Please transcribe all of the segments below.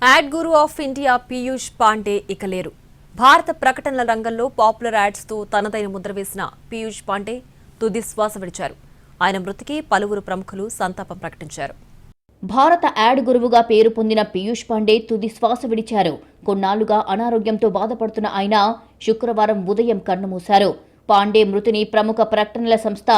Add Guru of India Piyush Pandey ఇక లేరు. భారత ప్రకటనల రంగంలో పాపులర్ యాడ్స్ తో తనదైన ముద్ర వేసిన పీయూష్ పాండే తుది శ్వాస విడిచారు. ఆయన మృతికి పలువురు ప్రముఖులు సంతాపం ప్రకటించారు. భారత యాడ్ గురువుగా పేరు పొందిన పీయూష్ పాండే తుది శ్వాస విడిచారు. కొన్నాళ్లుగా అనారోగ్యంతో బాధపడుతున్న ఆయన శుక్రవారం ఉదయం కన్నుమూశారు. పాండే మృతిని ప్రముఖ ప్రకటనల సంస్థ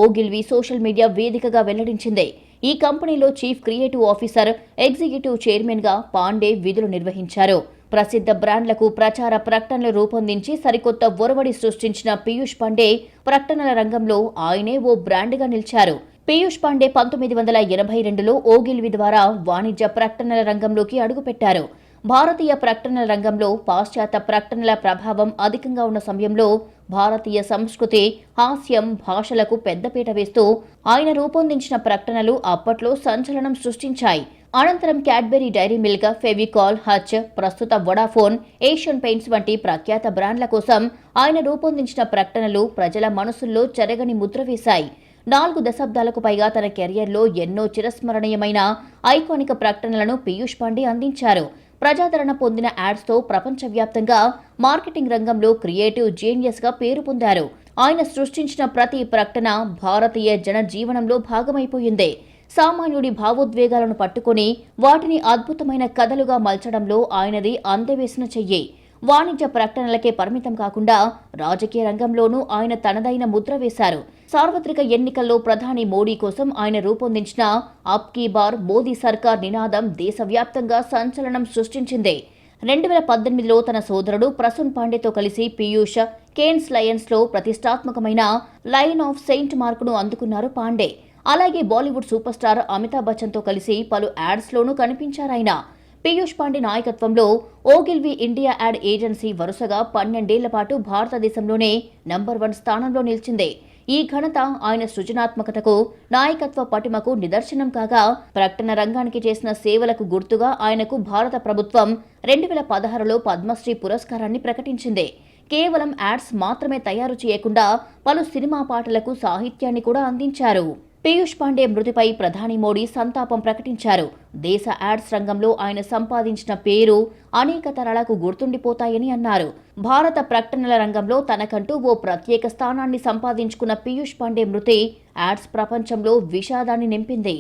ఓగిల్వీ సోషల్ మీడియా వేదికగా వెల్లడించింది. ఈ కంపెనీలో chief creative officer, executive chairman గా పాండే విధులు నిర్వహించారు. ప్రసిద్ధ బ్రాండ్లకు ప్రచార ప్రకటనలు రూపొందించి సరికొత్త ఒరవడి సృష్టించిన పీయూష్ పాండే ప్రకటనల రంగంలో ఆయనే ఓ బ్రాండ్గా నిలిచారు. పీయూష్ పాండే 1982లో ఓగిల్వీ ద్వారా వాణిజ్య ప్రకటనల రంగంలోకి అడుగుపెట్టారు. భారతీయ ప్రకటనల రంగంలో పాశ్చాత్య ప్రకటనల ప్రభావం అధికంగా ఉన్న సమయంలో భారతీయ సంస్కృతి, హాస్యం, భాషలకు పెద్దపీట వేస్తూ ఆయన రూపొందించిన ప్రకటనలు అప్పట్లో సంచలనం సృష్టించాయి. అనంతరం క్యాడ్బెరీ డైరీ మిల్క్, ఫెవికాల్, హచ్, ప్రస్తుత వొడాఫోన్, ఏషియన్ పెయింట్స్ వంటి ప్రఖ్యాత బ్రాండ్ల కోసం ఆయన రూపొందించిన ప్రకటనలు ప్రజల మనసుల్లో చెరగని ముద్ర వేశాయి. 4 దశాబ్దాలకు పైగా తన కెరియర్లో ఎన్నో చిరస్మరణీయమైన ఐకానిక్ ప్రకటనలను పీయూష్ పాండే అందించారు. ప్రజాదరణ పొందిన యాడ్స్తో ప్రపంచవ్యాప్తంగా మార్కెటింగ్ రంగంలో క్రియేటివ్ జీనియస్గా పేరు పొందారు. ఆయన సృష్టించిన ప్రతి ప్రకటన భారతీయ జనజీవనంలో భాగమైపోయింది. సామాన్యుడి భావోద్వేగాలను పట్టుకుని వాటిని అద్భుతమైన కథలుగా మలచడంలో ఆయనది అందవేసిన చెయ్యి. వాణిజ్య ప్రకటనలకే పరిమితం కాకుండా రాజకీయ రంగంలోనూ ఆయన తనదైన ముద్ర వేశారు. సార్వత్రిక ఎన్నికల్లో ప్రధాని మోడీ కోసం ఆయన రూపొందించిన అబ్ కీ బార్ మోదీ సర్కార్ నినాదం దేశవ్యాప్తంగా సంచలనం సృష్టించింది. 2018లో తన సోదరుడు ప్రసూన్ పాండేతో కలిసి పీయూష్ కేన్స్ లయన్స్లో ప్రతిష్టాత్మకమైన లయన్ ఆఫ్ సెయింట్ మార్కును అందుకున్నారు పాండే. అలాగే బాలీవుడ్ సూపర్ స్టార్ అమితాబ్ బచ్చన్తో కలిసి పలు యాడ్స్లోనూ కనిపించారాయన. పీయూష్ పాండే నాయకత్వంలో ఓగిల్వీ ఇండియా యాడ్ ఏజెన్సీ వరుసగా 12 ఏళ్ల పాటు భారతదేశంలోనే నంబర్ 1 స్థానంలో నిలిచింది. ఈ ఘనత ఆయన సృజనాత్మకతకు, నాయకత్వ పటిమకు నిదర్శనం కాగా, ప్రకటన రంగానికి చేసిన సేవలకు గుర్తుగా ఆయనకు భారత ప్రభుత్వం 2016లో పద్మశ్రీ పురస్కారాన్ని ప్రకటించింది. కేవలం యాడ్స్ మాత్రమే తయారు చేయకుండా పలు సినిమా పాటలకు సాహిత్యాన్ని కూడా అందించారు. పీయూష్ పాండే మృతిపై ప్రధాని మోడీ సంతాపం ప్రకటించారు. దేశ యాడ్స్ రంగంలో ఆయన సంపాదించిన పేరు అనేక తరాలకు గుర్తుండిపోతాయని అన్నారు. భారత ప్రకటనల రంగంలో తనకంటూ ఓ ప్రత్యేక స్థానాన్ని సంపాదించుకున్న పీయూష్ పాండే మృతి యాడ్స్ ప్రపంచంలో విషాదాన్ని నింపింది.